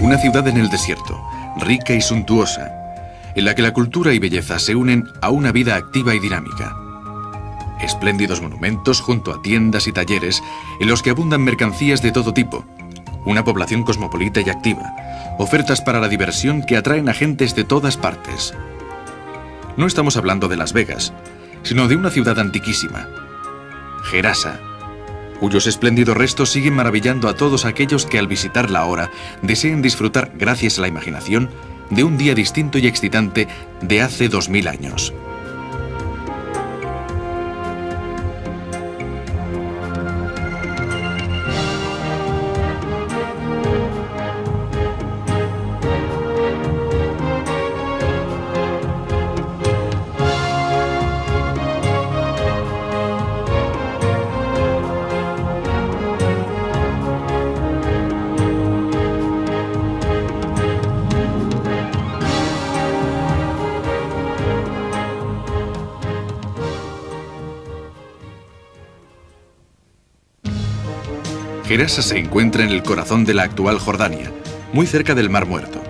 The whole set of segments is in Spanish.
Una ciudad en el desierto, rica y suntuosa, en la que la cultura y belleza se unen a una vida activa y dinámica. Espléndidos monumentos junto a tiendas y talleres en los que abundan mercancías de todo tipo. Una población cosmopolita y activa. Ofertas para la diversión que atraen a gentes de todas partes. No estamos hablando de Las Vegas, sino de una ciudad antiquísima, Gerasa, cuyos espléndidos restos siguen maravillando a todos aquellos que al visitarla ahora deseen disfrutar, gracias a la imaginación, de un día distinto y excitante de hace 2000 años. Gerasa se encuentra en el corazón de la actual Jordania, muy cerca del Mar Muerto.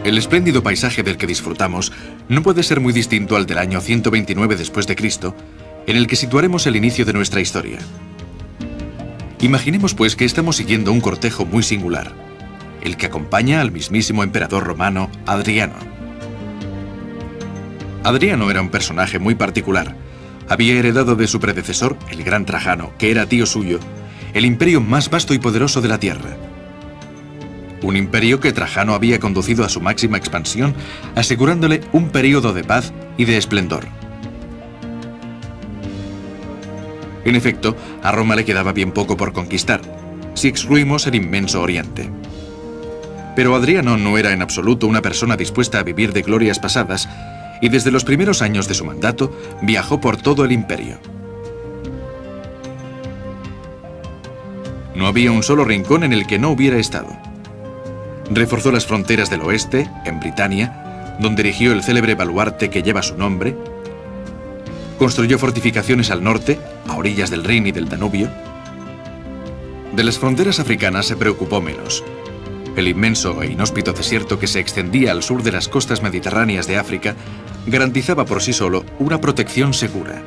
El espléndido paisaje del que disfrutamos no puede ser muy distinto al del año 129 después de Cristo, en el que situaremos el inicio de nuestra historia. Imaginemos pues que estamos siguiendo un cortejo muy singular, el que acompaña al mismísimo emperador romano Adriano. Adriano era un personaje muy particular. Había heredado de su predecesor, el gran Trajano, que era tío suyo, el imperio más vasto y poderoso de la tierra. Un imperio que Trajano había conducido a su máxima expansión, asegurándole un período de paz y de esplendor. En efecto, a Roma le quedaba bien poco por conquistar, si excluimos el inmenso Oriente. Pero Adriano no era en absoluto una persona dispuesta a vivir de glorias pasadas, y desde los primeros años de su mandato viajó por todo el imperio. No había un solo rincón en el que no hubiera estado. Reforzó las fronteras del oeste, en Britania, donde erigió el célebre baluarte que lleva su nombre. Construyó fortificaciones al norte, a orillas del Rin y del Danubio. De las fronteras africanas se preocupó menos. El inmenso e inhóspito desierto que se extendía al sur de las costas mediterráneas de África garantizaba por sí solo una protección segura.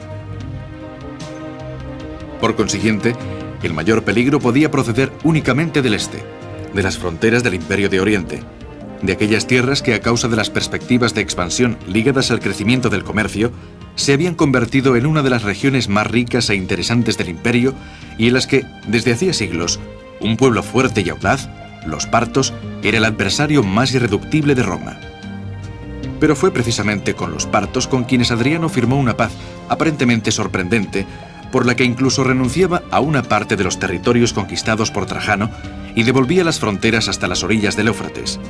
Por consiguiente, el mayor peligro podía proceder únicamente del este, de las fronteras del Imperio de Oriente, de aquellas tierras que a causa de las perspectivas de expansión ligadas al crecimiento del comercio, se habían convertido en una de las regiones más ricas e interesantes del imperio y en las que, desde hacía siglos, un pueblo fuerte y audaz, los partos, era el adversario más irreductible de Roma. Pero fue precisamente con los partos con quienes Adriano firmó una paz aparentemente sorprendente, por la que incluso renunciaba a una parte de los territorios conquistados por Trajano y devolvía las fronteras hasta las orillas del Éufrates.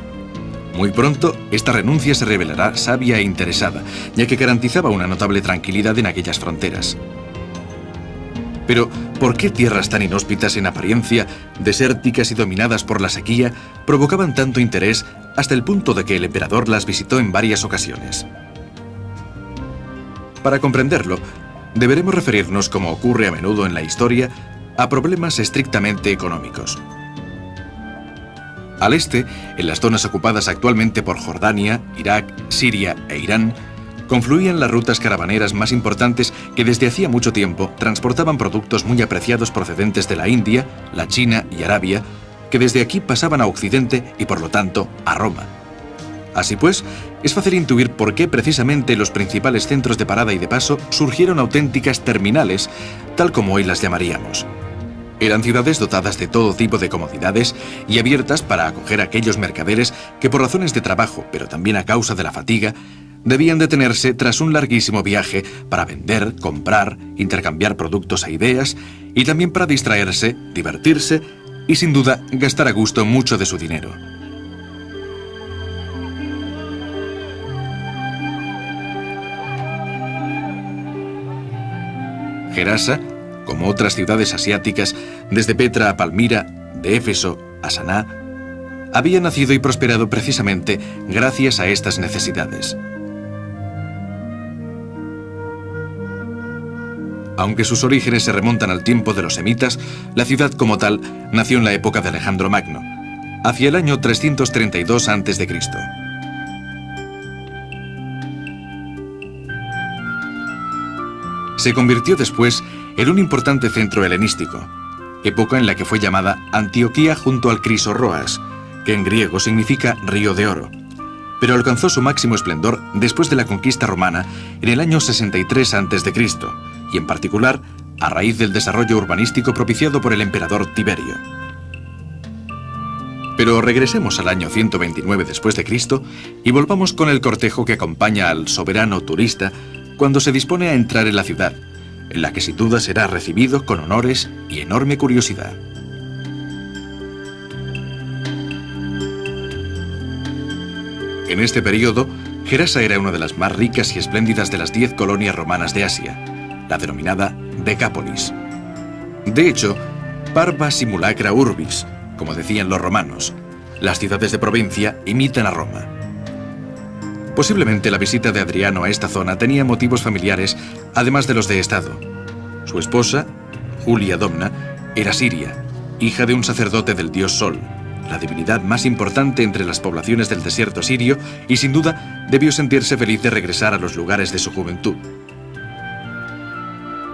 Muy pronto, esta renuncia se revelará sabia e interesada, ya que garantizaba una notable tranquilidad en aquellas fronteras. Pero, ¿por qué tierras tan inhóspitas en apariencia, desérticas y dominadas por la sequía, provocaban tanto interés hasta el punto de que el emperador las visitó en varias ocasiones? Para comprenderlo, deberemos referirnos, como ocurre a menudo en la historia, a problemas estrictamente económicos. Al este, en las zonas ocupadas actualmente por Jordania, Irak, Siria e Irán, confluían las rutas caravaneras más importantes que desde hacía mucho tiempo transportaban productos muy apreciados procedentes de la India, la China y Arabia, que desde aquí pasaban a Occidente y por lo tanto a Roma. Así pues, es fácil intuir por qué precisamente los principales centros de parada y de paso surgieron auténticas terminales, tal como hoy las llamaríamos. Eran ciudades dotadas de todo tipo de comodidades y abiertas para acoger a aquellos mercaderes que por razones de trabajo, pero también a causa de la fatiga, debían detenerse tras un larguísimo viaje para vender, comprar, intercambiar productos e ideas y también para distraerse, divertirse y sin duda gastar a gusto mucho de su dinero. Gerasa, como otras ciudades asiáticas, desde Petra a Palmira, de Éfeso a Saná, había nacido y prosperado precisamente gracias a estas necesidades. Aunque sus orígenes se remontan al tiempo de los semitas, la ciudad como tal nació en la época de Alejandro Magno, hacia el año 332 a.C. Se convirtió después en un importante centro helenístico, época en la que fue llamada Antioquía junto al Crisórroas, que en griego significa río de oro, pero alcanzó su máximo esplendor después de la conquista romana en el año 63 a.C., y en particular a raíz del desarrollo urbanístico propiciado por el emperador Tiberio. Pero regresemos al año 129 después de Cristo y volvamos con el cortejo que acompaña al soberano turista cuando se dispone a entrar en la ciudad, en la que sin duda será recibido con honores y enorme curiosidad. En este periodo, Gerasa era una de las más ricas y espléndidas de las 10 colonias romanas de Asia, la denominada Decápolis. De hecho, parva simulacra urbis, como decían los romanos, las ciudades de provincia imitan a Roma. Posiblemente la visita de Adriano a esta zona tenía motivos familiares, además de los de Estado. Su esposa, Julia Domna, era siria, hija de un sacerdote del dios Sol, la divinidad más importante entre las poblaciones del desierto sirio, y sin duda debió sentirse feliz de regresar a los lugares de su juventud.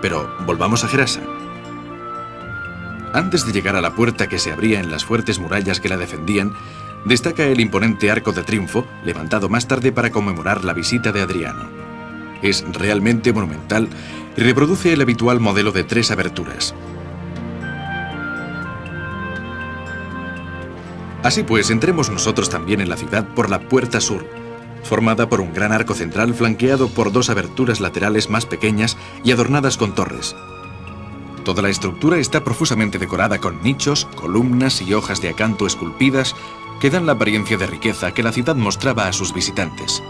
Pero volvamos a Gerasa. Antes de llegar a la puerta que se abría en las fuertes murallas que la defendían, destaca el imponente arco de triunfo, levantado más tarde para conmemorar la visita de Adriano. Es realmente monumental y reproduce el habitual modelo de 3 aberturas. Así pues, entremos nosotros también en la ciudad por la puerta sur, formada por un gran arco central flanqueado por 2 aberturas laterales más pequeñas y adornadas con torres. Toda la estructura está profusamente decorada con nichos, columnas y hojas de acanto esculpidas que dan la apariencia de riqueza que la ciudad mostraba a sus visitantes.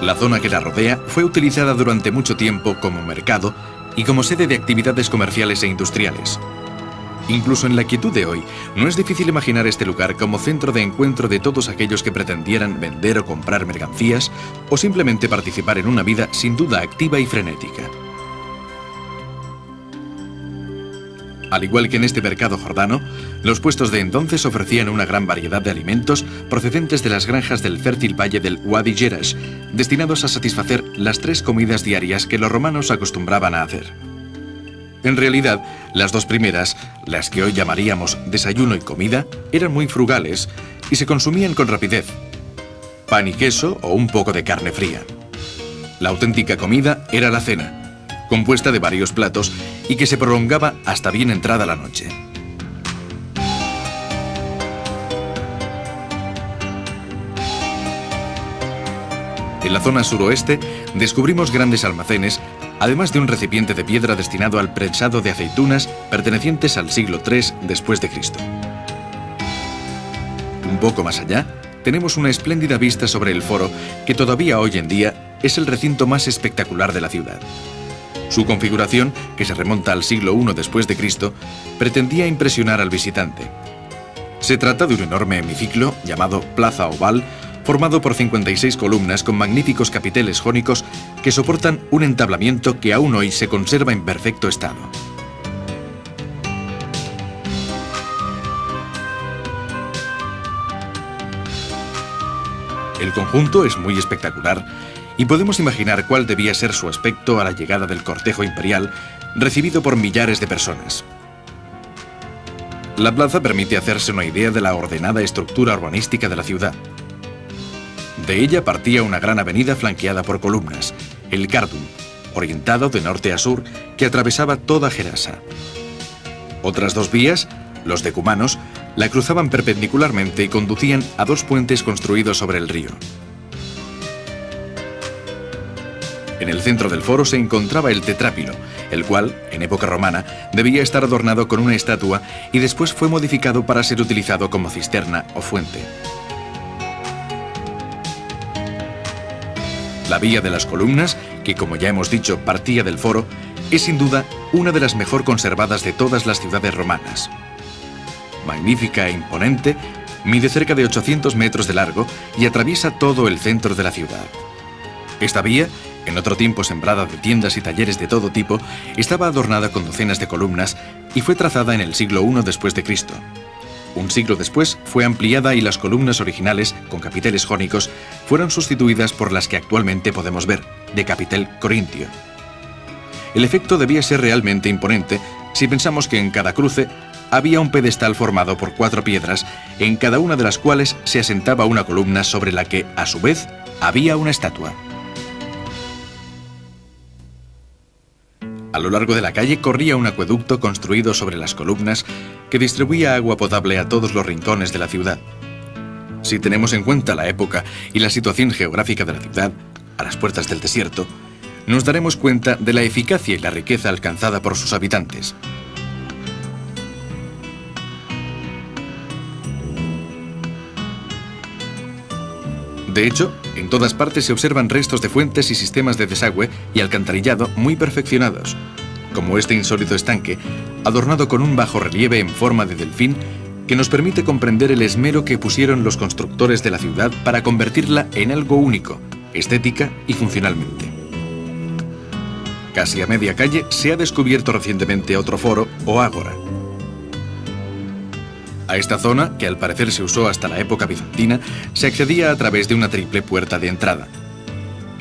La zona que la rodea fue utilizada durante mucho tiempo como mercado y como sede de actividades comerciales e industriales. Incluso en la quietud de hoy, no es difícil imaginar este lugar como centro de encuentro de todos aquellos que pretendieran vender o comprar mercancías o simplemente participar en una vida sin duda activa y frenética. Al igual que en este mercado jordano, los puestos de entonces ofrecían una gran variedad de alimentos procedentes de las granjas del fértil valle del Wadi Jerash, destinados a satisfacer las 3 comidas diarias que los romanos acostumbraban a hacer. En realidad, las 2 primeras, las que hoy llamaríamos desayuno y comida, eran muy frugales y se consumían con rapidez. Pan y queso o un poco de carne fría. La auténtica comida era la cena, compuesta de varios platos y que se prolongaba hasta bien entrada la noche. En la zona suroeste descubrimos grandes almacenes, además de un recipiente de piedra destinado al prensado de aceitunas pertenecientes al siglo III después de Cristo. Un poco más allá, tenemos una espléndida vista sobre el foro que todavía hoy en día es el recinto más espectacular de la ciudad. Su configuración, que se remonta al siglo I después de Cristo, pretendía impresionar al visitante. Se trata de un enorme hemiciclo llamado Plaza Oval, formado por 56 columnas con magníficos capiteles jónicos que soportan un entablamiento que aún hoy se conserva en perfecto estado. El conjunto es muy espectacular y podemos imaginar cuál debía ser su aspecto a la llegada del cortejo imperial, recibido por millares de personas. La plaza permite hacerse una idea de la ordenada estructura urbanística de la ciudad. De ella partía una gran avenida flanqueada por columnas, el Cardum, orientado de norte a sur, que atravesaba toda Gerasa. Otras 2 vías, los decumanos, la cruzaban perpendicularmente y conducían a 2 puentes construidos sobre el río. En el centro del foro se encontraba el tetrápilo, el cual, en época romana, debía estar adornado con una estatua y después fue modificado para ser utilizado como cisterna o fuente. La vía de las columnas, que como ya hemos dicho partía del foro, es sin duda una de las mejor conservadas de todas las ciudades romanas. Magnífica e imponente, mide cerca de 800 metros de largo y atraviesa todo el centro de la ciudad. Esta vía en otro tiempo sembrada de tiendas y talleres de todo tipo, estaba adornada con docenas de columnas y fue trazada en el siglo I después de Cristo. Un siglo después fue ampliada y las columnas originales, con capiteles jónicos, fueron sustituidas por las que actualmente podemos ver, de capitel corintio. El efecto debía ser realmente imponente si pensamos que en cada cruce había un pedestal formado por 4 piedras, en cada una de las cuales se asentaba una columna sobre la que, a su vez, había una estatua. A lo largo de la calle corría un acueducto construido sobre las columnas que distribuía agua potable a todos los rincones de la ciudad. Si tenemos en cuenta la época y la situación geográfica de la ciudad, a las puertas del desierto, nos daremos cuenta de la eficacia y la riqueza alcanzada por sus habitantes. De hecho, en todas partes se observan restos de fuentes y sistemas de desagüe y alcantarillado muy perfeccionados, como este insólito estanque, adornado con un bajorrelieve en forma de delfín que nos permite comprender el esmero que pusieron los constructores de la ciudad para convertirla en algo único, estética y funcionalmente. Casi a media calle se ha descubierto recientemente otro foro o ágora. A esta zona, que al parecer se usó hasta la época bizantina, se accedía a través de una triple puerta de entrada.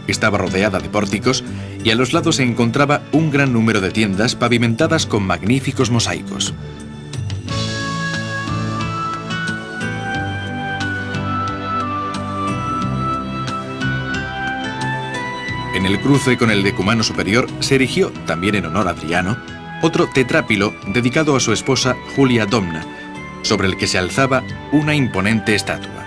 Estaba rodeada de pórticos y a los lados se encontraba un gran número de tiendas pavimentadas con magníficos mosaicos. En el cruce con el decumano superior se erigió, también en honor a Adriano, otro tetrápilo dedicado a su esposa Julia Domna, sobre el que se alzaba una imponente estatua.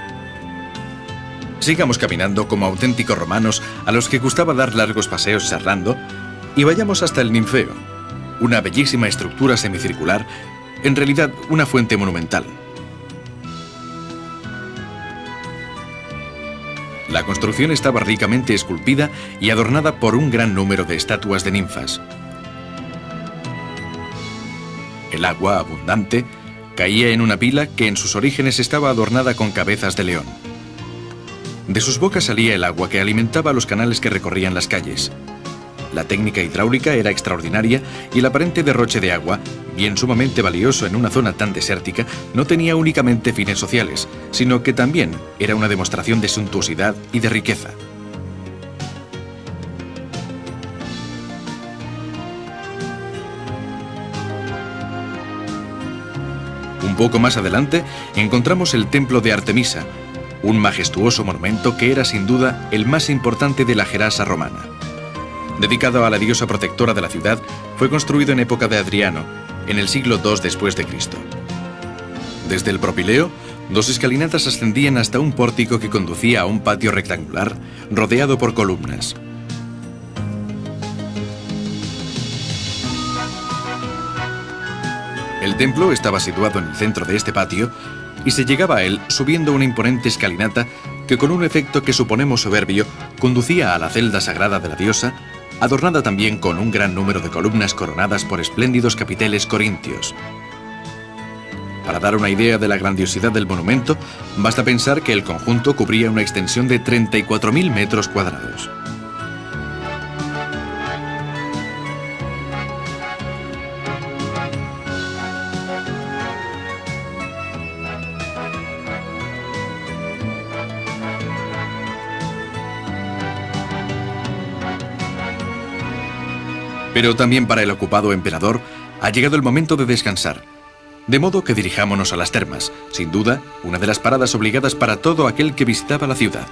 Sigamos caminando como auténticos romanos a los que gustaba dar largos paseos charlando y vayamos hasta el Ninfeo, una bellísima estructura semicircular, en realidad una fuente monumental. La construcción estaba ricamente esculpida y adornada por un gran número de estatuas de ninfas. El agua, abundante, caía en una pila que en sus orígenes estaba adornada con cabezas de león. De sus bocas salía el agua que alimentaba los canales que recorrían las calles. La técnica hidráulica era extraordinaria y el aparente derroche de agua, bien sumamente valioso en una zona tan desértica, no tenía únicamente fines sociales, sino que también era una demostración de suntuosidad y de riqueza. Un poco más adelante encontramos el templo de Artemisa, un majestuoso monumento que era sin duda el más importante de la Gerasa romana. Dedicado a la diosa protectora de la ciudad, fue construido en época de Adriano, en el siglo II después de Cristo. Desde el propileo, 2 escalinatas ascendían hasta un pórtico que conducía a un patio rectangular rodeado por columnas. El templo estaba situado en el centro de este patio y se llegaba a él subiendo una imponente escalinata que, con un efecto que suponemos soberbio, conducía a la celda sagrada de la diosa, adornada también con un gran número de columnas coronadas por espléndidos capiteles corintios. Para dar una idea de la grandiosidad del monumento, basta pensar que el conjunto cubría una extensión de 34.000 metros cuadrados. Pero también para el ocupado emperador ha llegado el momento de descansar. De modo que dirijámonos a las termas, sin duda, una de las paradas obligadas para todo aquel que visitaba la ciudad.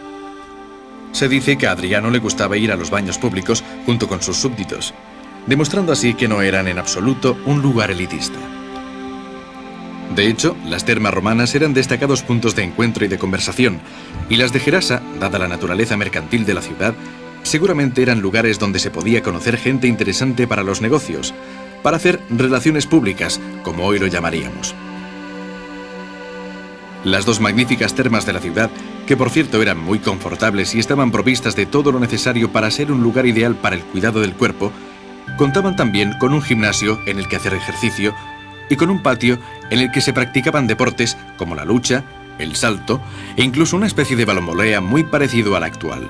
Se dice que a Adriano le gustaba ir a los baños públicos junto con sus súbditos, demostrando así que no eran en absoluto un lugar elitista. De hecho, las termas romanas eran destacados puntos de encuentro y de conversación, y las de Gerasa, dada la naturaleza mercantil de la ciudad, seguramente eran lugares donde se podía conocer gente interesante para los negocios, para hacer relaciones públicas, como hoy lo llamaríamos. Las 2 magníficas termas de la ciudad, que por cierto eran muy confortables y estaban provistas de todo lo necesario para ser un lugar ideal para el cuidado del cuerpo, contaban también con un gimnasio en el que hacer ejercicio y con un patio en el que se practicaban deportes como la lucha, el salto e incluso una especie de balonvolea muy parecido al actual.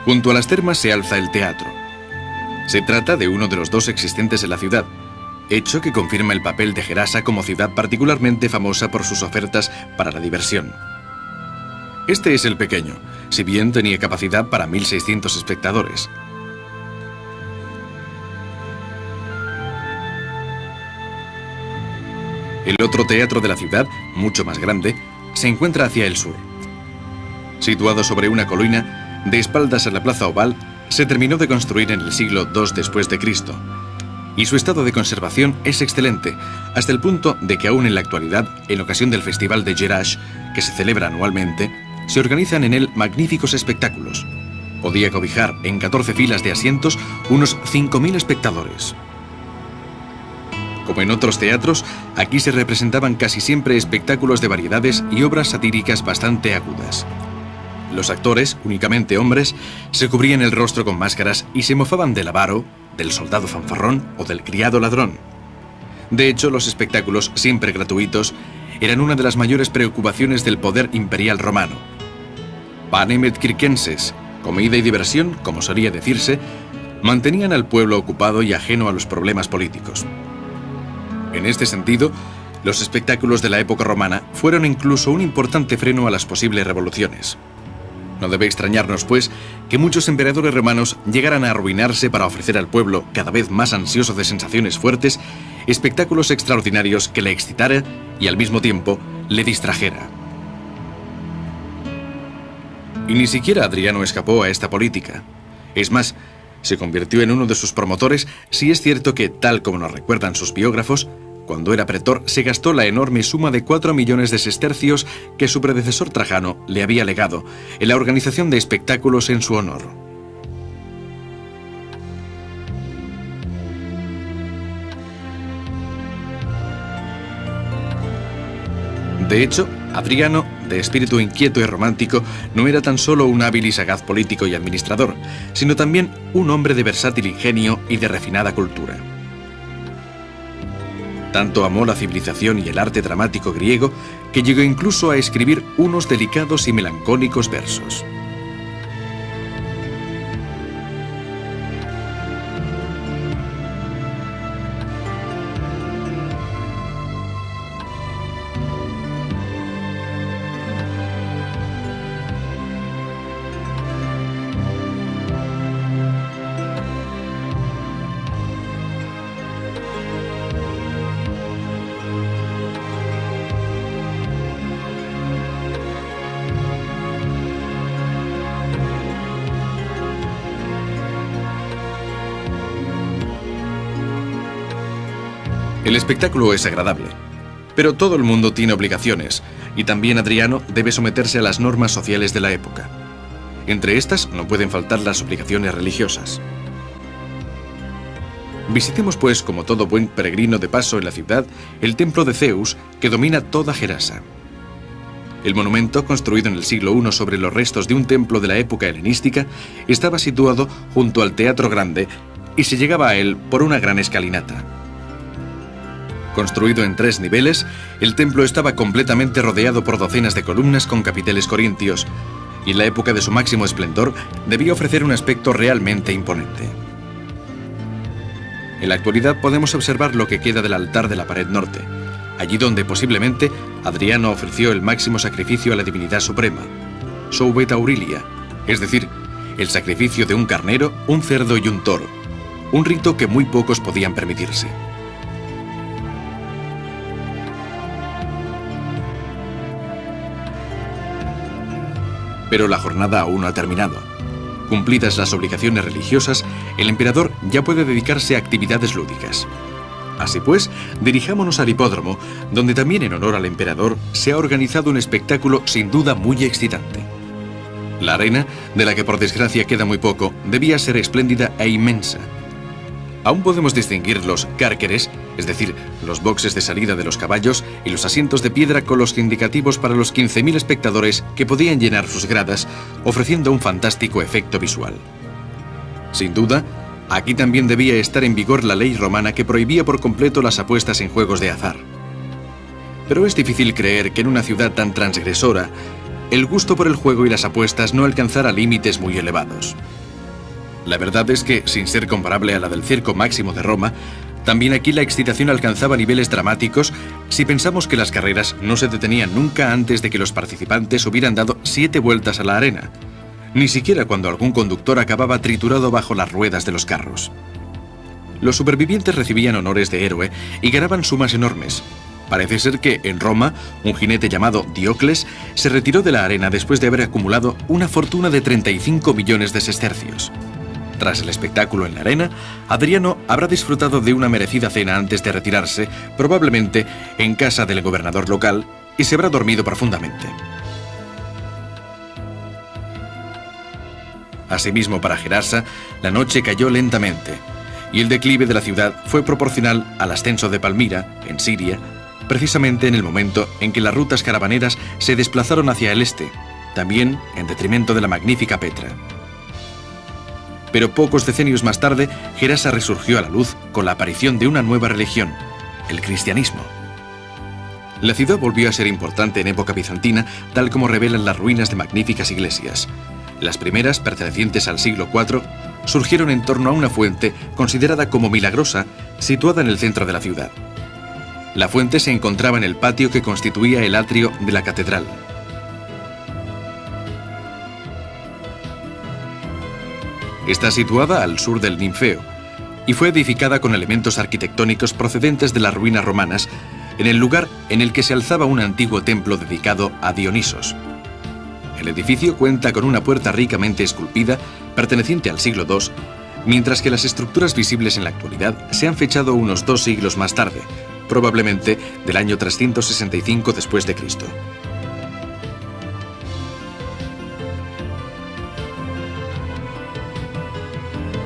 Junto a las termas se alza el teatro. Se trata de uno de los dos existentes en la ciudad, hecho que confirma el papel de Gerasa como ciudad particularmente famosa por sus ofertas para la diversión. Este es el pequeño, si bien tenía capacidad para 1.600 espectadores. El otro teatro de la ciudad, mucho más grande, se encuentra hacia el sur. Situado sobre una colina, de espaldas a la plaza oval, se terminó de construir en el siglo II después de Cristo, y su estado de conservación es excelente, hasta el punto de que aún en la actualidad, en ocasión del Festival de Jerash, que se celebra anualmente, se organizan en él magníficos espectáculos. Podía cobijar en 14 filas de asientos unos 5.000 espectadores. Como en otros teatros, aquí se representaban casi siempre espectáculos de variedades y obras satíricas bastante agudas. Los actores, únicamente hombres, se cubrían el rostro con máscaras y se mofaban del avaro, del soldado fanfarrón o del criado ladrón. De hecho, los espectáculos, siempre gratuitos, eran una de las mayores preocupaciones del poder imperial romano. Panem et circenses, comida y diversión, como solía decirse, mantenían al pueblo ocupado y ajeno a los problemas políticos. En este sentido, los espectáculos de la época romana fueron incluso un importante freno a las posibles revoluciones. No debe extrañarnos, pues, que muchos emperadores romanos llegaran a arruinarse para ofrecer al pueblo, cada vez más ansioso de sensaciones fuertes, espectáculos extraordinarios que le excitara y al mismo tiempo le distrajera. Y ni siquiera Adriano escapó a esta política. Es más, se convirtió en uno de sus promotores, si es cierto que, tal como nos recuerdan sus biógrafos, cuando era pretor se gastó la enorme suma de 4 millones de sestercios que su predecesor Trajano le había legado en la organización de espectáculos en su honor. De hecho, Adriano, de espíritu inquieto y romántico, no era tan solo un hábil y sagaz político y administrador, sino también un hombre de versátil ingenio y de refinada cultura. Tanto amó la civilización y el arte dramático griego que llegó incluso a escribir unos delicados y melancólicos versos. El espectáculo es agradable, pero todo el mundo tiene obligaciones, y también Adriano debe someterse a las normas sociales de la época. Entre estas no pueden faltar las obligaciones religiosas. Visitemos, pues, como todo buen peregrino de paso en la ciudad, el templo de Zeus, que domina toda Gerasa. El monumento, construido en el siglo I sobre los restos de un templo de la época helenística, estaba situado junto al Teatro Grande y se llegaba a él por una gran escalinata. Construido en 3 niveles, el templo estaba completamente rodeado por docenas de columnas con capiteles corintios, y en la época de su máximo esplendor debía ofrecer un aspecto realmente imponente. En la actualidad podemos observar lo que queda del altar de la pared norte, allí donde posiblemente Adriano ofreció el máximo sacrificio a la divinidad suprema, Soubet Aurilia, es decir, el sacrificio de un carnero, un cerdo y un toro, un rito que muy pocos podían permitirse. Pero la jornada aún no ha terminado. Cumplidas las obligaciones religiosas, el emperador ya puede dedicarse a actividades lúdicas. Así pues, dirijámonos al hipódromo, donde también en honor al emperador se ha organizado un espectáculo sin duda muy excitante. La arena, de la que por desgracia queda muy poco, debía ser espléndida e inmensa. Aún podemos distinguir los cárceres, es decir, los boxes de salida de los caballos y los asientos de piedra con los indicativos para los 15.000 espectadores que podían llenar sus gradas, ofreciendo un fantástico efecto visual. Sin duda, aquí también debía estar en vigor la ley romana que prohibía por completo las apuestas en juegos de azar. Pero es difícil creer que en una ciudad tan transgresora el gusto por el juego y las apuestas no alcanzara límites muy elevados. La verdad es que, sin ser comparable a la del Circo Máximo de Roma, también aquí la excitación alcanzaba niveles dramáticos si pensamos que las carreras no se detenían nunca antes de que los participantes hubieran dado 7 vueltas a la arena, ni siquiera cuando algún conductor acababa triturado bajo las ruedas de los carros. Los supervivientes recibían honores de héroe y ganaban sumas enormes. Parece ser que, en Roma, un jinete llamado Diocles se retiró de la arena después de haber acumulado una fortuna de 35 millones de sestercios. Tras el espectáculo en la arena, Adriano habrá disfrutado de una merecida cena antes de retirarse, probablemente en casa del gobernador local, y se habrá dormido profundamente. Asimismo, para Gerasa, la noche cayó lentamente, y el declive de la ciudad fue proporcional al ascenso de Palmira, en Siria, precisamente en el momento en que las rutas caravaneras se desplazaron hacia el este, también en detrimento de la magnífica Petra. Pero pocos decenios más tarde, Gerasa resurgió a la luz con la aparición de una nueva religión, el cristianismo. La ciudad volvió a ser importante en época bizantina, tal como revelan las ruinas de magníficas iglesias. Las primeras, pertenecientes al siglo IV, surgieron en torno a una fuente considerada como milagrosa, situada en el centro de la ciudad. La fuente se encontraba en el patio que constituía el atrio de la catedral. Está situada al sur del Ninfeo y fue edificada con elementos arquitectónicos procedentes de las ruinas romanas, en el lugar en el que se alzaba un antiguo templo dedicado a Dionisos. El edificio cuenta con una puerta ricamente esculpida, perteneciente al siglo II, mientras que las estructuras visibles en la actualidad se han fechado unos 2 siglos más tarde, probablemente del año 365 después de Cristo.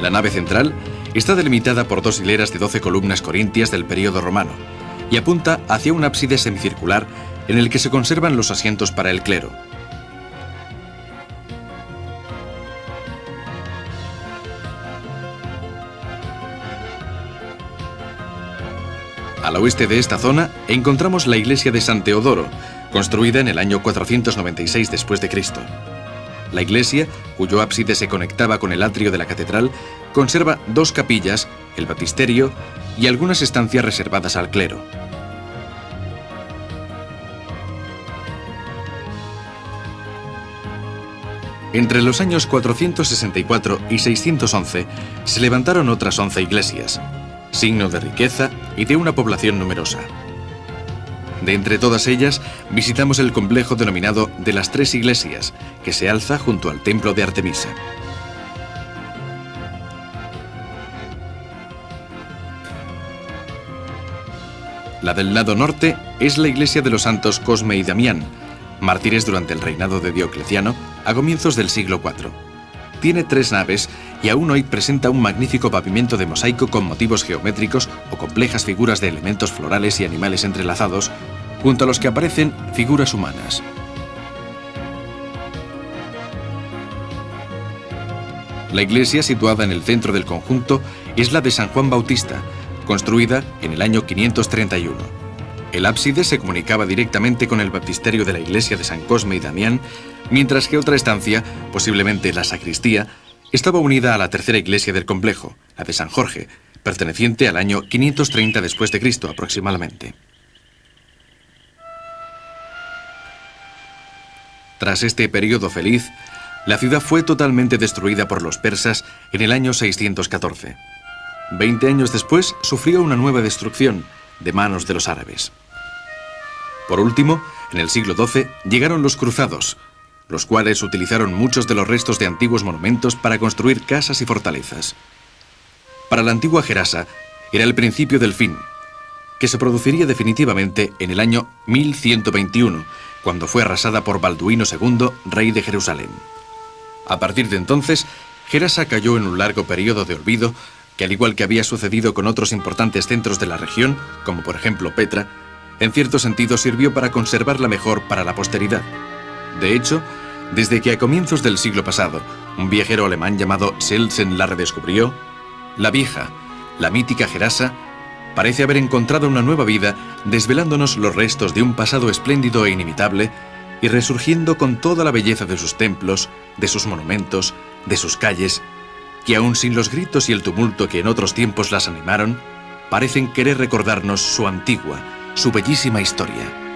La nave central está delimitada por 2 hileras de 12 columnas corintias del período romano y apunta hacia un ábside semicircular en el que se conservan los asientos para el clero. Al oeste de esta zona encontramos la iglesia de San Teodoro, construida en el año 496 después de Cristo. La iglesia, cuyo ábside se conectaba con el atrio de la catedral, conserva 2 capillas, el baptisterio y algunas estancias reservadas al clero. Entre los años 464 y 611 se levantaron otras 11 iglesias, signo de riqueza y de una población numerosa. De entre todas ellas, visitamos el complejo denominado de las 3 iglesias, que se alza junto al templo de Artemisa. La del lado norte es la iglesia de los santos Cosme y Damián, mártires durante el reinado de Diocleciano a comienzos del siglo IV. Tiene 3 naves y aún hoy presenta un magnífico pavimento de mosaico con motivos geométricos o complejas figuras de elementos florales y animales entrelazados, junto a los que aparecen figuras humanas. La iglesia situada en el centro del conjunto es la de San Juan Bautista, construida en el año 531. El ábside se comunicaba directamente con el baptisterio de la iglesia de San Cosme y Damián, mientras que otra estancia, posiblemente la sacristía, estaba unida a la tercera iglesia del complejo, la de San Jorge, perteneciente al año 530 después de Cristo aproximadamente. Tras este periodo feliz, la ciudad fue totalmente destruida por los persas en el año 614. 20 años después sufrió una nueva destrucción de manos de los árabes. Por último, en el siglo XII llegaron los cruzados, los cuales utilizaron muchos de los restos de antiguos monumentos para construir casas y fortalezas. Para la antigua Gerasa era el principio del fin, que se produciría definitivamente en el año 1121, cuando fue arrasada por Balduino II, rey de Jerusalén. A partir de entonces, Gerasa cayó en un largo periodo de olvido que, al igual que había sucedido con otros importantes centros de la región, como por ejemplo Petra, en cierto sentido sirvió para conservarla mejor para la posteridad. De hecho, desde que a comienzos del siglo pasado un viajero alemán llamado Selzen la redescubrió, la vieja, la mítica Gerasa, parece haber encontrado una nueva vida, desvelándonos los restos de un pasado espléndido e inimitable y resurgiendo con toda la belleza de sus templos, de sus monumentos, de sus calles, que aun sin los gritos y el tumulto que en otros tiempos las animaron, parecen querer recordarnos su antigua, su bellísima historia.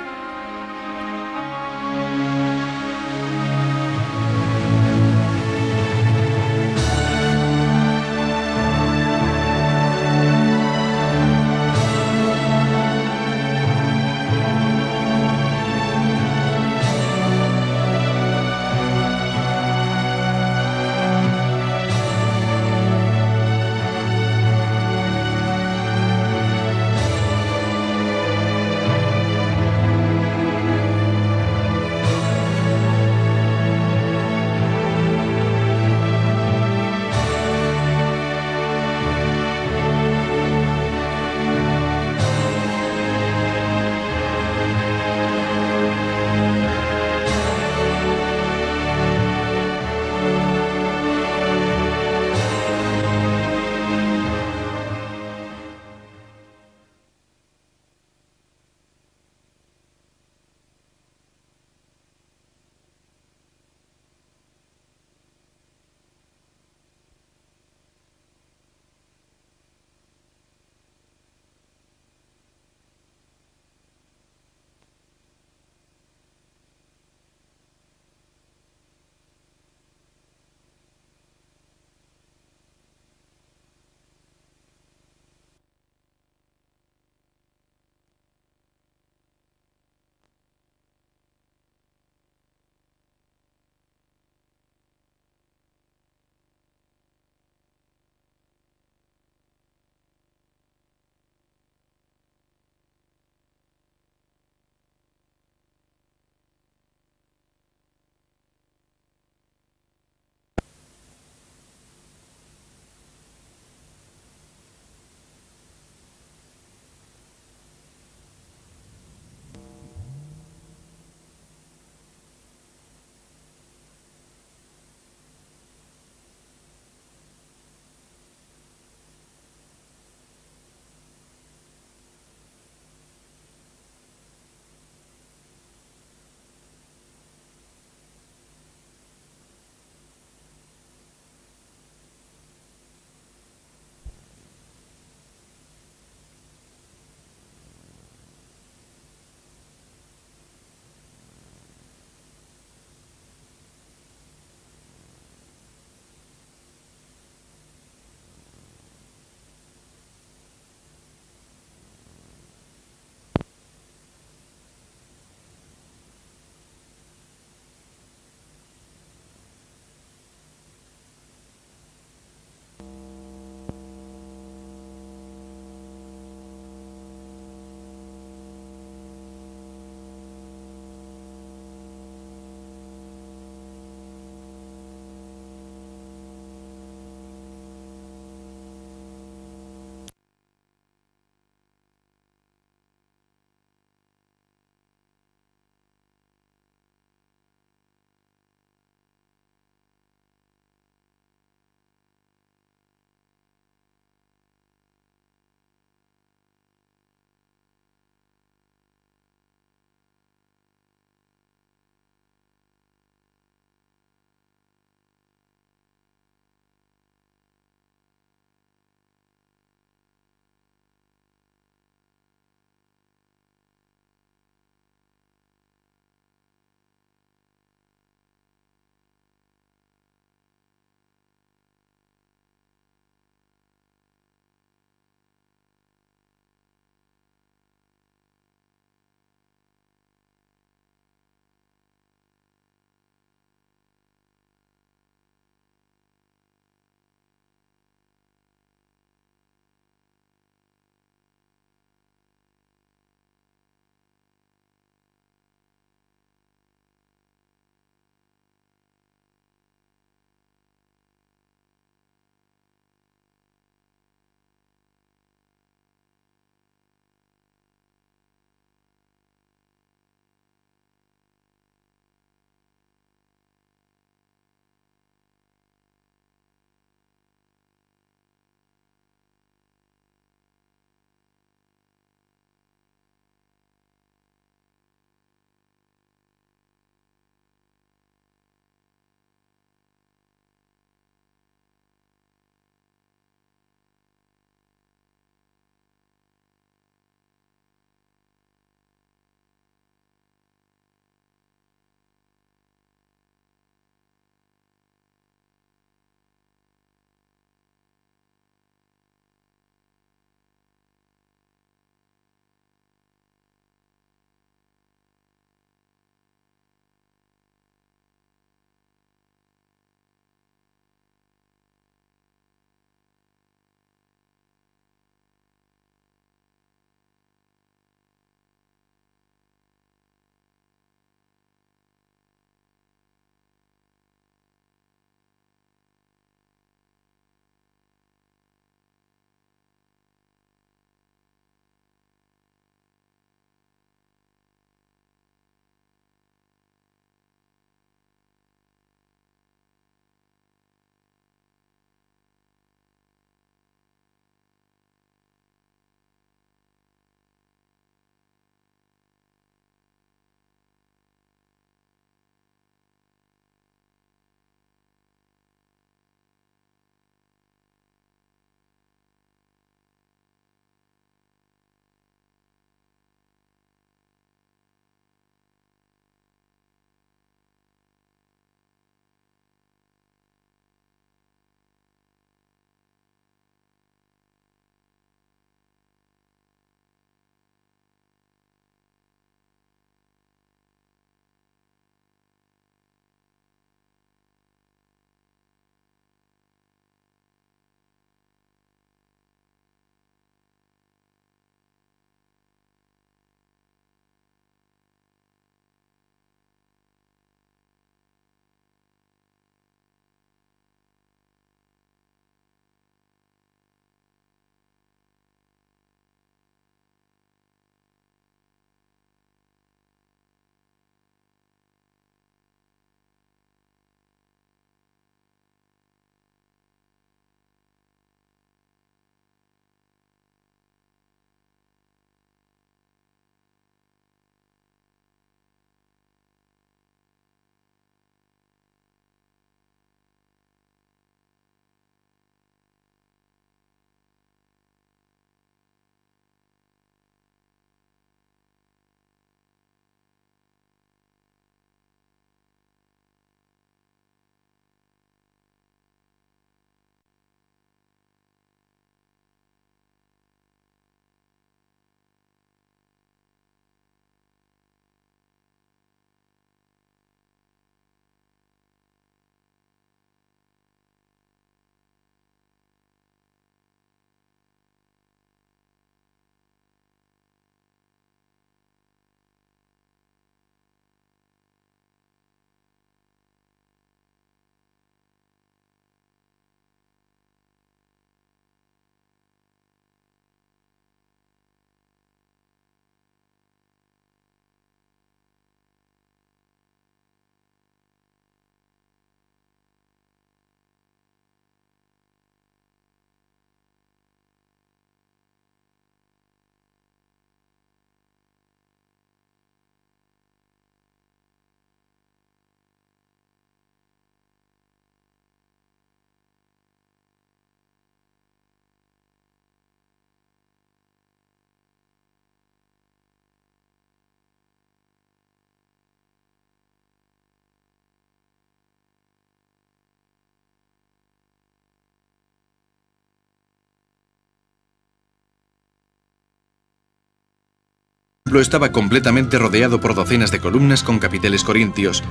templo estaba completamente rodeado por docenas de columnas con capiteles corintios,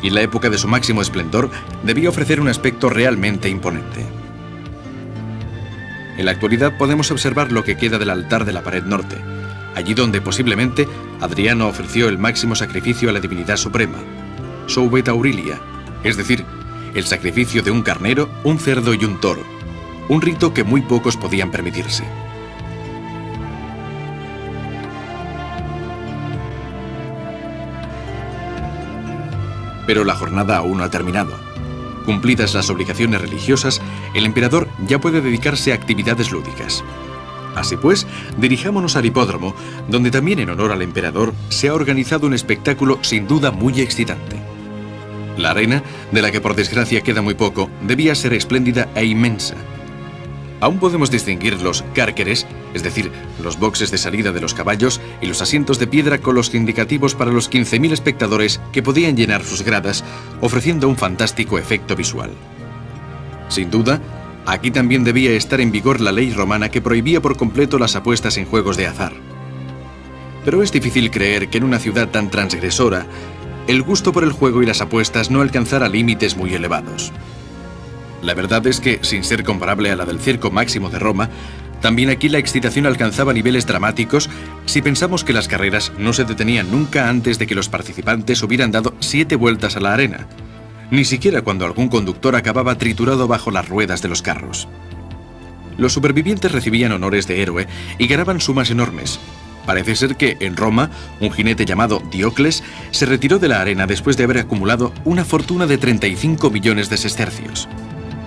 y en la época de su máximo esplendor debía ofrecer un aspecto realmente imponente. En la actualidad podemos observar lo que queda del altar de la pared norte, allí donde posiblemente Adriano ofreció el máximo sacrificio a la divinidad suprema, Soubet Aurilia, es decir, el sacrificio de un carnero, un cerdo y un toro, un rito que muy pocos podían permitirse. Pero la jornada aún no ha terminado. Cumplidas las obligaciones religiosas, el emperador ya puede dedicarse a actividades lúdicas. Así pues, dirijámonos al hipódromo, donde también en honor al emperador se ha organizado un espectáculo sin duda muy excitante. La arena, de la que por desgracia queda muy poco, debía ser espléndida e inmensa. Aún podemos distinguir los cárceres, es decir, los boxes de salida de los caballos y los asientos de piedra con los indicativos para los 15.000 espectadores que podían llenar sus gradas, ofreciendo un fantástico efecto visual. Sin duda, aquí también debía estar en vigor la ley romana que prohibía por completo las apuestas en juegos de azar. Pero es difícil creer que en una ciudad tan transgresora, el gusto por el juego y las apuestas no alcanzara límites muy elevados. La verdad es que, sin ser comparable a la del Circo Máximo de Roma, también aquí la excitación alcanzaba niveles dramáticos si pensamos que las carreras no se detenían nunca antes de que los participantes hubieran dado 7 vueltas a la arena, ni siquiera cuando algún conductor acababa triturado bajo las ruedas de los carros. Los supervivientes recibían honores de héroe y ganaban sumas enormes. Parece ser que, en Roma, un jinete llamado Diocles se retiró de la arena después de haber acumulado una fortuna de 35 millones de sestercios.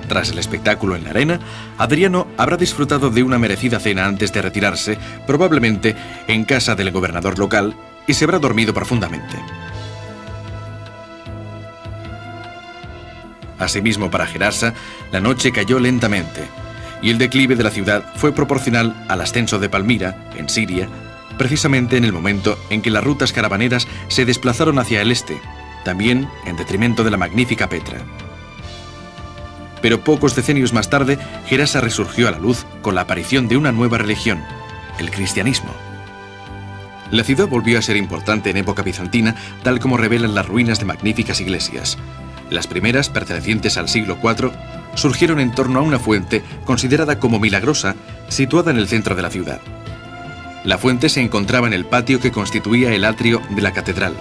Tras el espectáculo en la arena, Adriano habrá disfrutado de una merecida cena antes de retirarse, probablemente en casa del gobernador local, y se habrá dormido profundamente. Asimismo, para Gerasa, la noche cayó lentamente, y el declive de la ciudad fue proporcional al ascenso de Palmira, en Siria, precisamente en el momento en que las rutas caravaneras se desplazaron hacia el este, también en detrimento de la magnífica Petra. Pero pocos decenios más tarde, Gerasa resurgió a la luz con la aparición de una nueva religión, el cristianismo. La ciudad volvió a ser importante en época bizantina, tal como revelan las ruinas de magníficas iglesias. Las primeras, pertenecientes al siglo IV, surgieron en torno a una fuente considerada como milagrosa, situada en el centro de la ciudad. La fuente se encontraba en el patio que constituía el atrio de la catedral.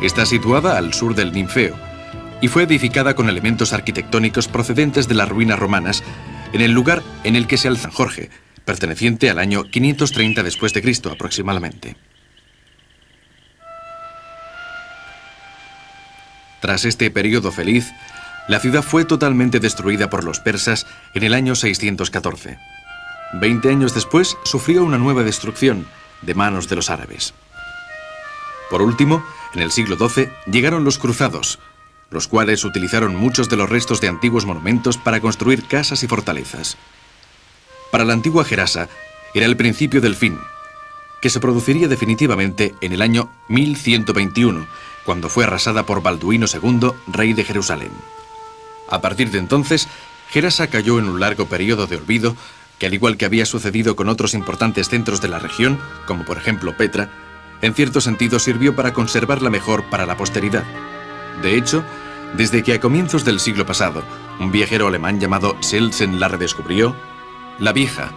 Está situada al sur del Ninfeo y fue edificada con elementos arquitectónicos procedentes de las ruinas romanas en el lugar en el que se alza San Jorge, perteneciente al año 530 después de Cristo aproximadamente. Tras este periodo feliz, la ciudad fue totalmente destruida por los persas en el año 614. 20 años después sufrió una nueva destrucción de manos de los árabes. Por último, en el siglo XII llegaron los cruzados, los cuales utilizaron muchos de los restos de antiguos monumentos para construir casas y fortalezas. Para la antigua Gerasa era el principio del fin, que se produciría definitivamente en el año 1121, cuando fue arrasada por Balduino II, rey de Jerusalén. A partir de entonces, Gerasa cayó en un largo periodo de olvido que, al igual que había sucedido con otros importantes centros de la región, como por ejemplo Petra, en cierto sentido sirvió para conservarla mejor para la posteridad. De hecho, desde que a comienzos del siglo pasado, un viajero alemán llamado Selzen la redescubrió, la vieja,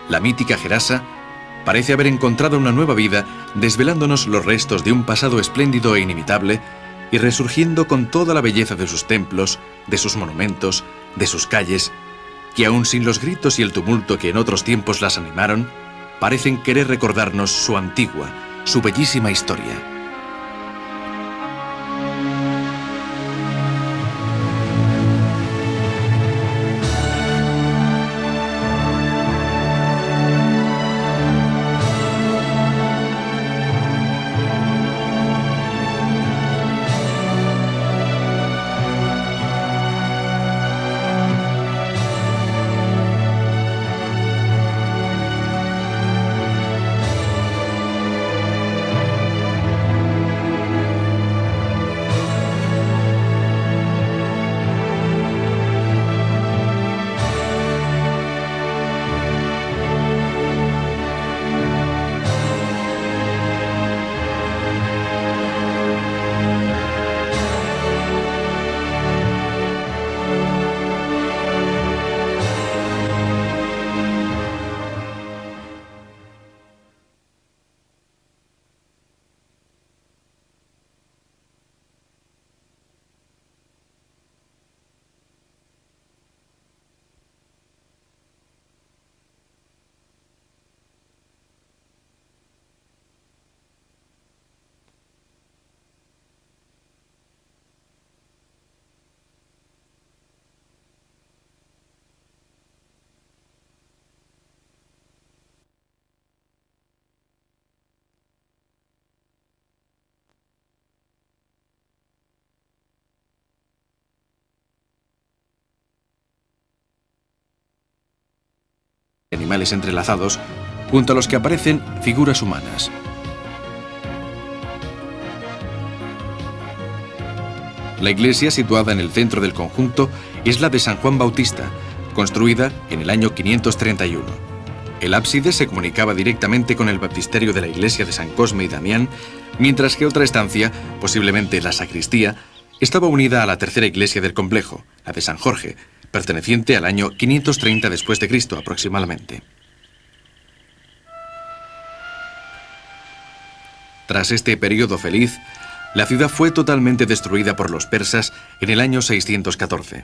la mítica Gerasa, parece haber encontrado una nueva vida, desvelándonos los restos de un pasado espléndido e inimitable y resurgiendo con toda la belleza de sus templos, de sus monumentos, de sus calles, que aun sin los gritos y el tumulto que en otros tiempos las animaron, parecen querer recordarnos su antigua, su bellísima historia. animales entrelazados, junto a los que aparecen figuras humanas. La iglesia, situada en el centro del conjunto, es la de San Juan Bautista, construida en el año 531. El ábside se comunicaba directamente con el baptisterio de la iglesia de San Cosme y Damián, mientras que otra estancia, posiblemente la sacristía, estaba unida a la tercera iglesia del complejo, la de San Jorge, perteneciente al año 530 después de Cristo aproximadamente. Tras este periodo feliz, la ciudad fue totalmente destruida por los persas en el año 614.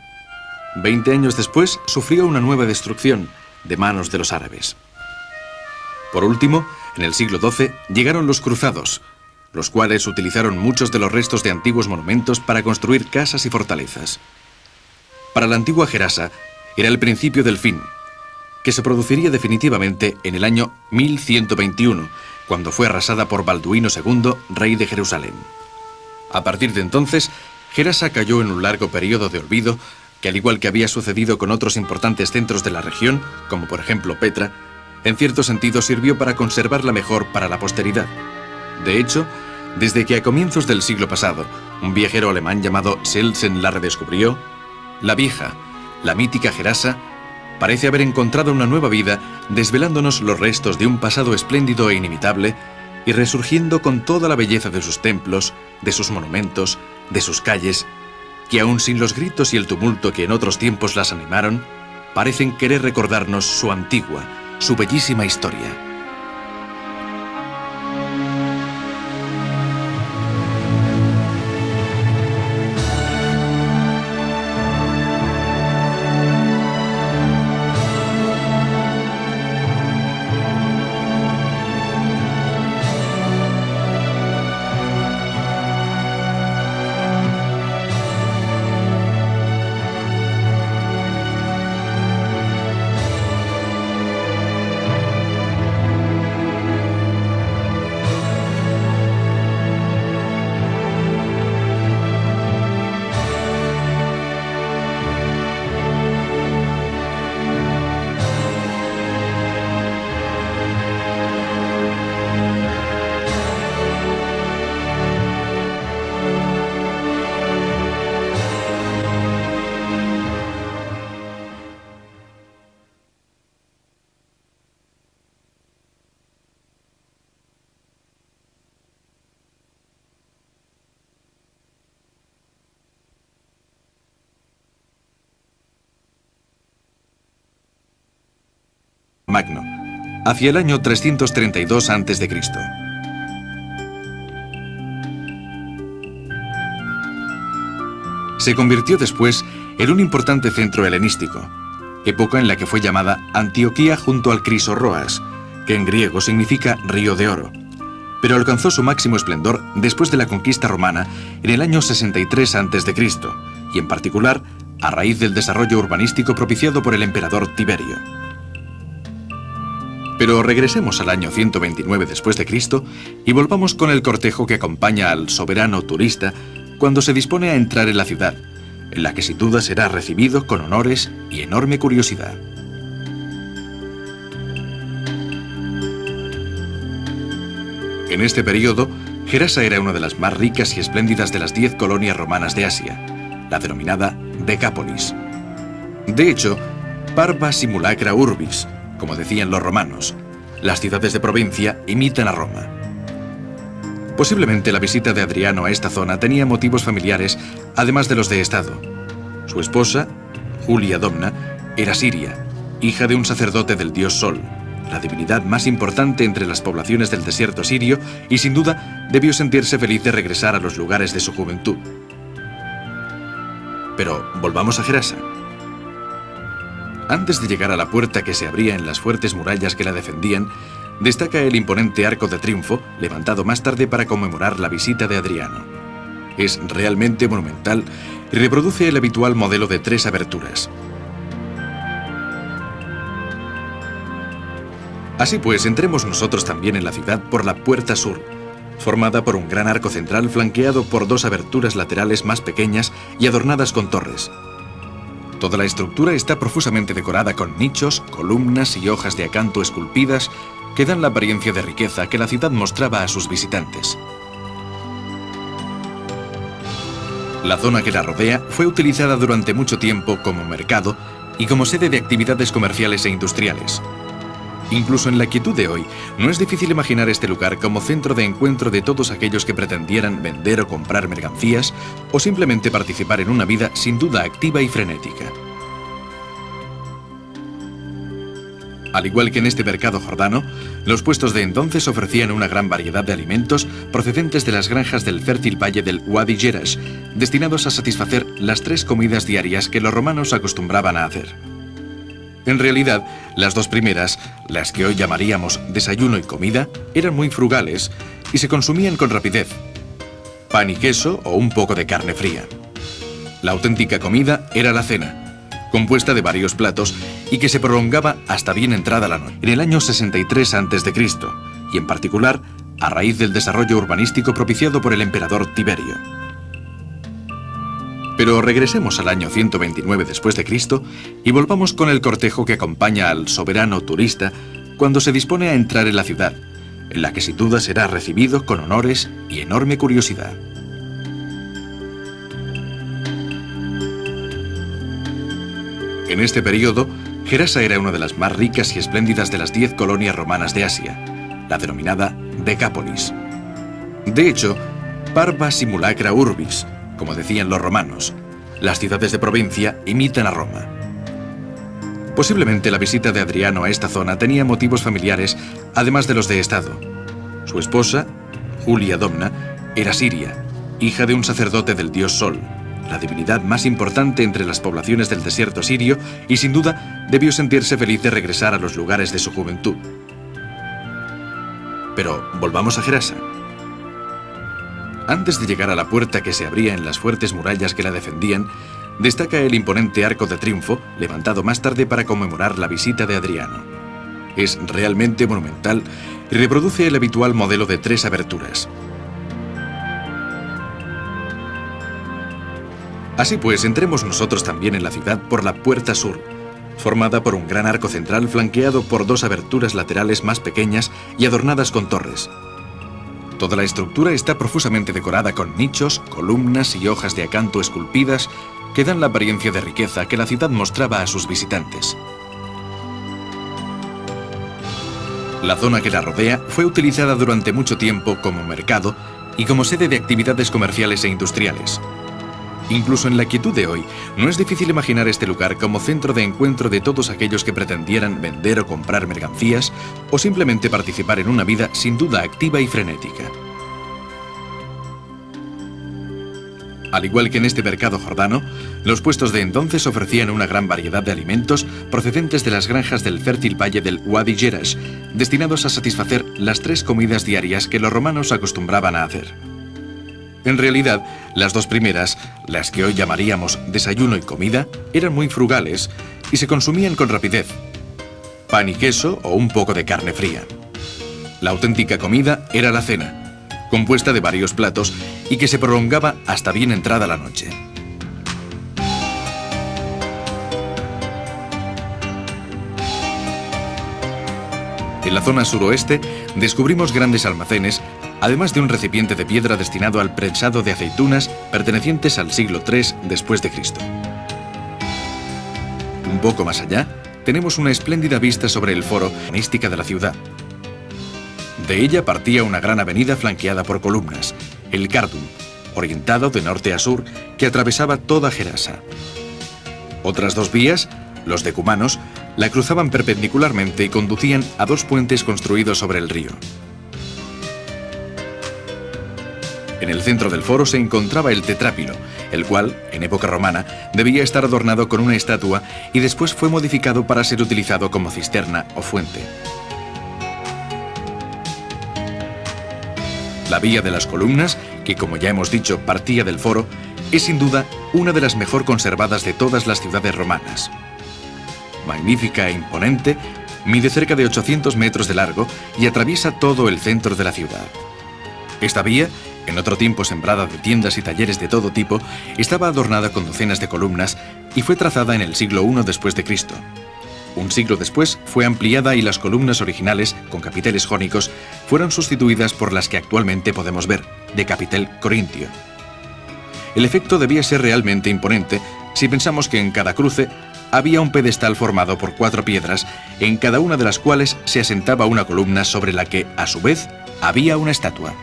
20 años después sufrió una nueva destrucción de manos de los árabes. Por último, en el siglo XII llegaron los cruzados, los cuales utilizaron muchos de los restos de antiguos monumentos para construir casas y fortalezas. Para la antigua Gerasa era el principio del fin, que se produciría definitivamente en el año 1121, cuando fue arrasada por Balduino II, rey de Jerusalén. A partir de entonces, Gerasa cayó en un largo periodo de olvido que, al igual que había sucedido con otros importantes centros de la región, como por ejemplo Petra, en cierto sentido sirvió para conservarla mejor para la posteridad. De hecho, desde que a comienzos del siglo pasado, un viajero alemán llamado Selzen la redescubrió, la vieja, la mítica Gerasa, parece haber encontrado una nueva vida, desvelándonos los restos de un pasado espléndido e inimitable y resurgiendo con toda la belleza de sus templos, de sus monumentos, de sus calles, que aun sin los gritos y el tumulto que en otros tiempos las animaron, parecen querer recordarnos su antigua, su bellísima historia. Magno, hacia el año 332 a.C. Se convirtió después en un importante centro helenístico, época en la que fue llamada Antioquía junto al Crisorroas, que en griego significa río de oro, pero alcanzó su máximo esplendor después de la conquista romana en el año 63 a.C., y en particular a raíz del desarrollo urbanístico propiciado por el emperador Tiberio. Pero regresemos al año 129 después de Cristo y volvamos con el cortejo que acompaña al soberano turista cuando se dispone a entrar en la ciudad, en la que sin duda será recibido con honores y enorme curiosidad. En este periodo, Gerasa era una de las más ricas y espléndidas de las 10 colonias romanas de Asia, la denominada Decápolis. De hecho, parva simulacra urbis, como decían los romanos, las ciudades de provincia imitan a Roma. Posiblemente la visita de Adriano a esta zona tenía motivos familiares, además de los de Estado. Su esposa, Julia Domna, era siria, hija de un sacerdote del dios Sol, la divinidad más importante entre las poblaciones del desierto sirio, y sin duda debió sentirse feliz de regresar a los lugares de su juventud. Pero volvamos a Gerasa. Antes de llegar a la puerta que se abría en las fuertes murallas que la defendían, destaca el imponente arco de triunfo, levantado más tarde para conmemorar la visita de Adriano. Es realmente monumental y reproduce el habitual modelo de 3 aberturas. Así pues, entremos nosotros también en la ciudad por la puerta sur, formada por un gran arco central flanqueado por 2 aberturas laterales más pequeñas y adornadas con torres. Toda la estructura está profusamente decorada con nichos, columnas y hojas de acanto esculpidas que dan la apariencia de riqueza que la ciudad mostraba a sus visitantes. La zona que la rodea fue utilizada durante mucho tiempo como mercado y como sede de actividades comerciales e industriales. Incluso en la quietud de hoy, no es difícil imaginar este lugar como centro de encuentro de todos aquellos que pretendieran vender o comprar mercancías o simplemente participar en una vida sin duda activa y frenética. Al igual que en este mercado jordano, los puestos de entonces ofrecían una gran variedad de alimentos procedentes de las granjas del fértil valle del Wadi Jerash, destinados a satisfacer las 3 comidas diarias que los romanos acostumbraban a hacer. En realidad, las 2 primeras, las que hoy llamaríamos desayuno y comida, eran muy frugales y se consumían con rapidez. Pan y queso o un poco de carne fría. La auténtica comida era la cena, compuesta de varios platos y que se prolongaba hasta bien entrada la noche. En el año 63 a.C., y en particular a raíz del desarrollo urbanístico propiciado por el emperador Tiberio. Pero regresemos al año 129 después de Cristo y volvamos con el cortejo que acompaña al soberano turista cuando se dispone a entrar en la ciudad, en la que sin duda será recibido con honores y enorme curiosidad. En este periodo, Gerasa era una de las más ricas y espléndidas de las 10 colonias romanas de Asia, la denominada Decápolis. De hecho, parva simulacra urbis, como decían los romanos, las ciudades de provincia imitan a Roma. Posiblemente la visita de Adriano a esta zona tenía motivos familiares, además de los de Estado. Su esposa, Julia Domna, era siria, hija de un sacerdote del dios Sol, la divinidad más importante entre las poblaciones del desierto sirio, y sin duda debió sentirse feliz de regresar a los lugares de su juventud. Pero volvamos a Gerasa. Antes de llegar a la puerta que se abría en las fuertes murallas que la defendían, destaca el imponente arco de triunfo, levantado más tarde para conmemorar la visita de Adriano. Es realmente monumental y reproduce el habitual modelo de 3 aberturas. Así pues, entremos nosotros también en la ciudad por la puerta sur, formada por un gran arco central flanqueado por 2 aberturas laterales más pequeñas y adornadas con torres. Toda la estructura está profusamente decorada con nichos, columnas y hojas de acanto esculpidas que dan la apariencia de riqueza que la ciudad mostraba a sus visitantes. La zona que la rodea fue utilizada durante mucho tiempo como mercado y como sede de actividades comerciales e industriales. Incluso en la quietud de hoy, no es difícil imaginar este lugar como centro de encuentro de todos aquellos que pretendieran vender o comprar mercancías o simplemente participar en una vida sin duda activa y frenética. Al igual que en este mercado jordano, los puestos de entonces ofrecían una gran variedad de alimentos procedentes de las granjas del fértil valle del Wadi Jerash, destinados a satisfacer las 3 comidas diarias que los romanos acostumbraban a hacer. En realidad, las 2 primeras, las que hoy llamaríamos desayuno y comida, eran muy frugales y se consumían con rapidez. Pan y queso o un poco de carne fría. La auténtica comida era la cena, compuesta de varios platos y que se prolongaba hasta bien entrada la noche. En la zona suroeste descubrimos grandes almacenes, además de un recipiente de piedra destinado al prensado de aceitunas pertenecientes al siglo III después de Cristo. Un poco más allá, tenemos una espléndida vista sobre el foro urbanística de la ciudad. De ella partía una gran avenida flanqueada por columnas, el Cardum, orientado de norte a sur, que atravesaba toda Gerasa. Otras 2 vías, los decumanos, la cruzaban perpendicularmente y conducían a 2 puentes construidos sobre el río. En el centro del foro se encontraba el tetrápilo, el cual, en época romana, debía estar adornado con una estatua y después fue modificado para ser utilizado como cisterna o fuente. La vía de las columnas, que como ya hemos dicho partía del foro, es sin duda una de las mejor conservadas de todas las ciudades romanas. Magnífica e imponente, mide cerca de 800 metros de largo y atraviesa todo el centro de la ciudad. Esta vía en otro tiempo sembrada de tiendas y talleres de todo tipo, estaba adornada con docenas de columnas y fue trazada en el siglo I después de Cristo. Un siglo después fue ampliada y las columnas originales, con capiteles jónicos, fueron sustituidas por las que actualmente podemos ver, de capitel corintio. El efecto debía ser realmente imponente si pensamos que en cada cruce había un pedestal formado por 4 piedras, en cada una de las cuales se asentaba una columna sobre la que, a su vez, había una estatua.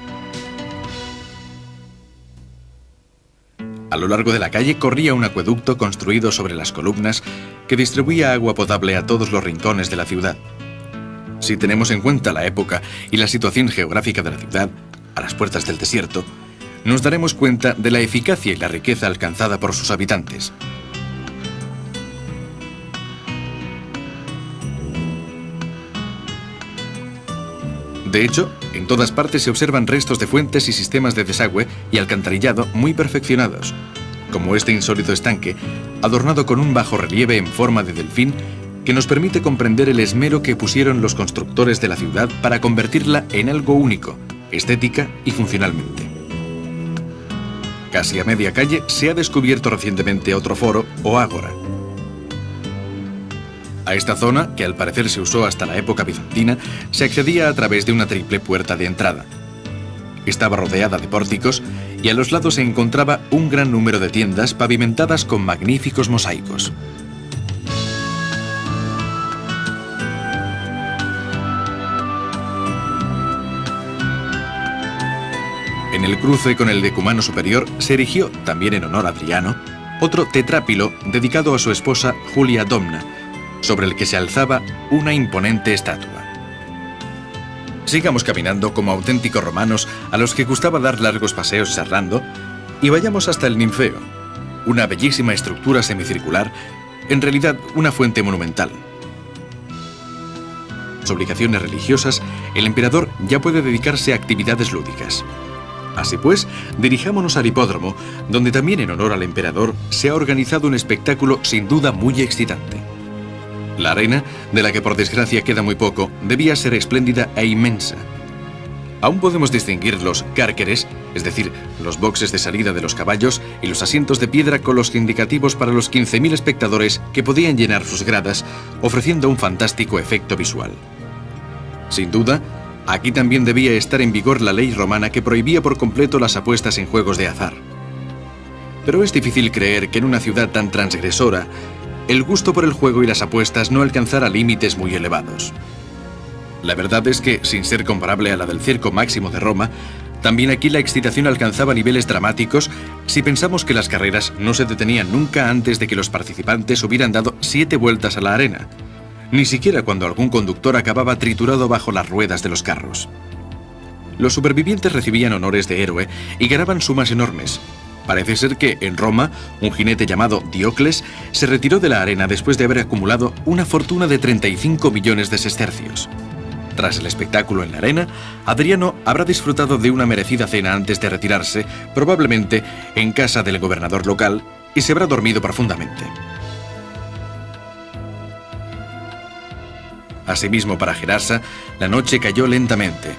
A lo largo de la calle corría un acueducto construido sobre las columnas que distribuía agua potable a todos los rincones de la ciudad. Si tenemos en cuenta la época y la situación geográfica de la ciudad, a las puertas del desierto, nos daremos cuenta de la eficacia y la riqueza alcanzada por sus habitantes. De hecho, en todas partes se observan restos de fuentes y sistemas de desagüe y alcantarillado muy perfeccionados, como este insólito estanque, adornado con un bajorrelieve en forma de delfín que nos permite comprender el esmero que pusieron los constructores de la ciudad para convertirla en algo único, estética y funcionalmente. Casi a media calle se ha descubierto recientemente otro foro o ágora. A esta zona, que al parecer se usó hasta la época bizantina, se accedía a través de una triple puerta de entrada. Estaba rodeada de pórticos y a los lados se encontraba un gran número de tiendas pavimentadas con magníficos mosaicos. En el cruce con el decumano superior se erigió, también en honor a Adriano, otro tetrápilo dedicado a su esposa Julia Domna, sobre el que se alzaba una imponente estatua. Sigamos caminando como auténticos romanos a los que gustaba dar largos paseos charlando y vayamos hasta el Ninfeo, una bellísima estructura semicircular, en realidad una fuente monumental. Sus obligaciones religiosas, el emperador ya puede dedicarse a actividades lúdicas. Así pues, dirijámonos al hipódromo, donde también en honor al emperador se ha organizado un espectáculo sin duda muy excitante. La arena, de la que por desgracia queda muy poco, debía ser espléndida e inmensa. Aún podemos distinguir los cárceres, es decir, los boxes de salida de los caballos y los asientos de piedra con los indicativos para los 15.000 espectadores que podían llenar sus gradas, ofreciendo un fantástico efecto visual. Sin duda, aquí también debía estar en vigor la ley romana que prohibía por completo las apuestas en juegos de azar. Pero es difícil creer que en una ciudad tan transgresora, el gusto por el juego y las apuestas no alcanzara límites muy elevados. La verdad es que, sin ser comparable a la del Circo Máximo de Roma, también aquí la excitación alcanzaba niveles dramáticos si pensamos que las carreras no se detenían nunca antes de que los participantes hubieran dado 7 vueltas a la arena, ni siquiera cuando algún conductor acababa triturado bajo las ruedas de los carros. Los supervivientes recibían honores de héroe y ganaban sumas enormes. Parece ser que, en Roma, un jinete llamado Diocles se retiró de la arena después de haber acumulado una fortuna de 35 millones de sestercios. Tras el espectáculo en la arena, Adriano habrá disfrutado de una merecida cena antes de retirarse, probablemente en casa del gobernador local, y se habrá dormido profundamente. Asimismo, para Gerasa, la noche cayó lentamente,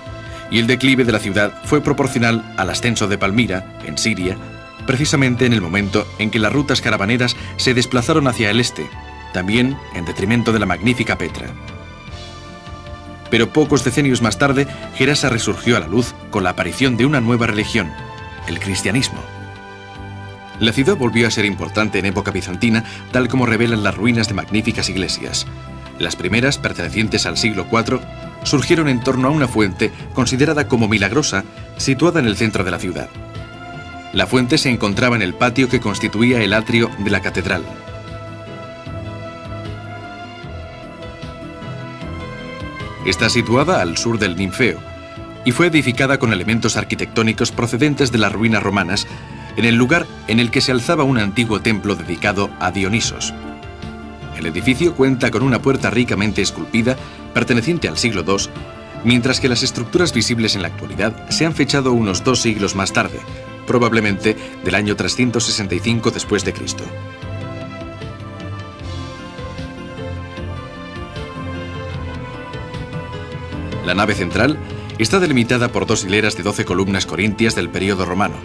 y el declive de la ciudad fue proporcional al ascenso de Palmira, en Siria, precisamente en el momento en que las rutas caravaneras se desplazaron hacia el este, también en detrimento de la magnífica Petra. Pero pocos decenios más tarde, Gerasa resurgió a la luz con la aparición de una nueva religión, el cristianismo. La ciudad volvió a ser importante en época bizantina, tal como revelan las ruinas de magníficas iglesias. Las primeras, pertenecientes al siglo IV, surgieron en torno a una fuente considerada como milagrosa, situada en el centro de la ciudad. La fuente se encontraba en el patio que constituía el atrio de la catedral. Está situada al sur del Ninfeo y fue edificada con elementos arquitectónicos procedentes de las ruinas romanas, en el lugar en el que se alzaba un antiguo templo dedicado a Dionisos. El edificio cuenta con una puerta ricamente esculpida, perteneciente al siglo II, mientras que las estructuras visibles en la actualidad se han fechado unos 2 siglos más tarde, probablemente del año 365 después de Cristo. La nave central Está delimitada por 2 hileras de 12 columnas corintias del período romano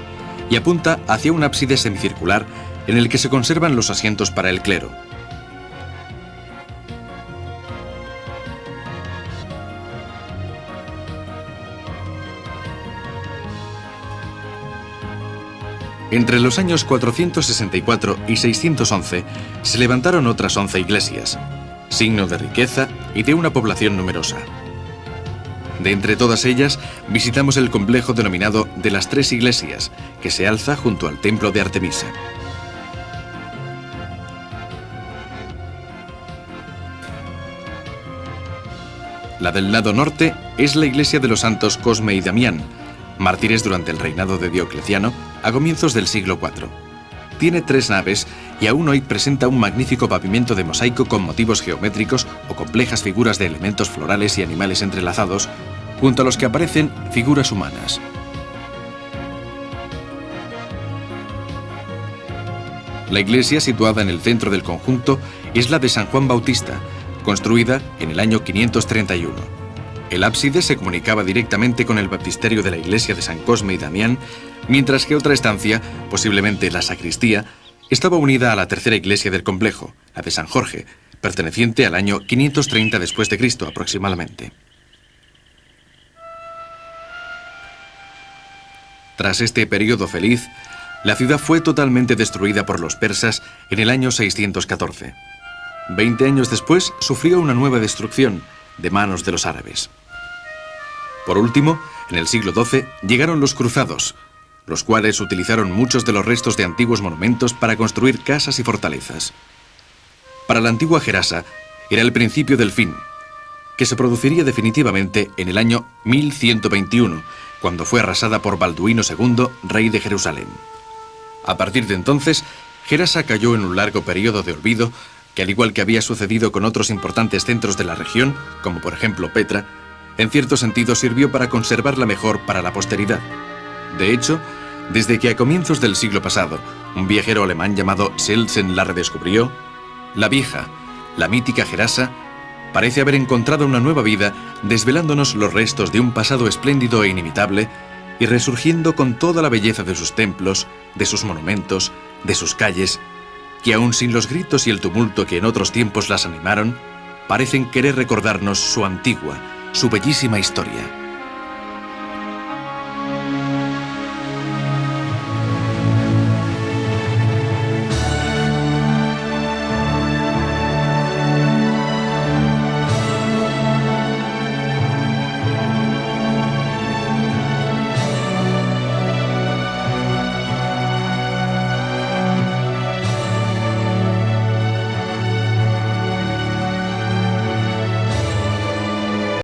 y apunta hacia un ábside semicircular en el que se conservan los asientos para el clero. Entre los años 464 y 611 se levantaron otras 11 iglesias, signo de riqueza y de una población numerosa. De entre todas ellas, visitamos el complejo denominado de las 3 iglesias, que se alza junto al templo de Artemisa. La del lado norte es la iglesia de los santos Cosme y Damián, mártires durante el reinado de Diocleciano a comienzos del siglo IV. Tiene 3 naves y aún hoy presenta un magnífico pavimento de mosaico con motivos geométricos o complejas figuras de elementos florales y animales entrelazados, junto a los que aparecen figuras humanas. La iglesia situada en el centro del conjunto es la de San Juan Bautista, construida en el año 531. El ábside se comunicaba directamente con el baptisterio de la iglesia de San Cosme y Damián, mientras que otra estancia, posiblemente la sacristía, estaba unida a la tercera iglesia del complejo, la de San Jorge, perteneciente al año 530 después de Cristo aproximadamente. Tras este periodo feliz, la ciudad fue totalmente destruida por los persas en el año 614. 20 años después sufrió una nueva destrucción de manos de los árabes. Por último, en el siglo XII llegaron los cruzados, los cuales utilizaron muchos de los restos de antiguos monumentos para construir casas y fortalezas. Para la antigua Gerasa era el principio del fin, que se produciría definitivamente en el año 1121, cuando fue arrasada por Balduino II, rey de Jerusalén. A partir de entonces, Gerasa cayó en un largo periodo de olvido que, al igual que había sucedido con otros importantes centros de la región, como por ejemplo Petra, en cierto sentido sirvió para conservarla mejor para la posteridad. De hecho, desde que a comienzos del siglo pasado un viajero alemán llamado Selzen la redescubrió, la vieja, la mítica Gerasa, parece haber encontrado una nueva vida, desvelándonos los restos de un pasado espléndido e inimitable y resurgiendo con toda la belleza de sus templos, de sus monumentos, de sus calles, que aun sin los gritos y el tumulto que en otros tiempos las animaron, parecen querer recordarnos su antigua, su bellísima historia.